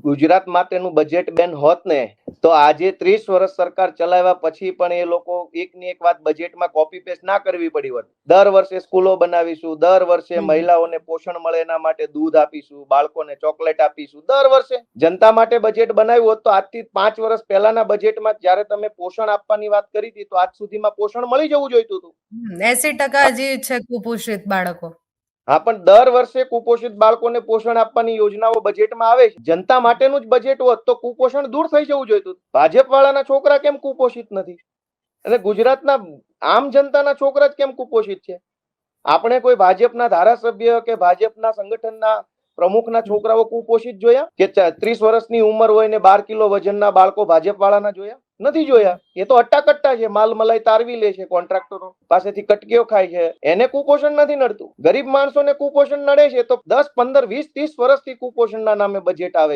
ગુજરાત માટેનું બજેટ બેન હોત ને તો આજે 30 વર્ષ સરકાર ચલાવ્યા પછી પણ એ લોકો એકની એક વાત બજેટમાં કોપી પેસ્ટ ના કરવી પડી હોત. દર વર્ષે સ્કૂલો બનાવીશું, દર વર્ષે મહિલાઓને પોષણ મળે એના માટે દૂધ આપીશું, બાળકોને ચોકલેટ આપીશું, દર વર્ષે જનતા માટે બજેટ બનાવ્યું હોત તો આજથી 5 વર્ષ પહેલાના બજેટમાં જ્યારે તમે પોષણ આપવાની વાત કરી હતી તો આજ સુધીમાં પોષણ મળી જવું જોઈતું હતું. 80% જે છે કુપોષિત બાળકો. હા, પણ દર વર્ષે કુપોષિત બાળકોને પોષણ આપવાની યોજનાઓ બજેટમાં આવે છે. જનતા માટેનું જ બજેટ હોત તો કુપોષણ દૂર થઈ જવું જોઈતું. ભાજપ વાળાના છોકરા કેમ કુપોષિત નથી અને ગુજરાતના આમ જનતાના છોકરા જ કેમ કુપોષિત છે? આપણે કોઈ ભાજપના ધારાસભ્ય કે ભાજપના સંગઠનના પ્રમુખના છોકરાઓ કુપોષિત જોયા કે 30 વર્ષની ઉંમર હોય ને 12 કિલો વજનના બાળકો ભાજપ વાળાના જોયા? નથી જોયા. એ તો અટ્ટાકટ્ટા છે, માલ મલાઈ તારવી લે છે, કોન્ટ્રાક્ટરો પાસેથી કટકીઓ ખાય છે, એને કુપોષણ નથી નડતું. ગરીબ માણસોને કુપોષણ નડે છે તો 10, 15, 20, 30 વર્ષથી કુપોષણના નામે બજેટ આવે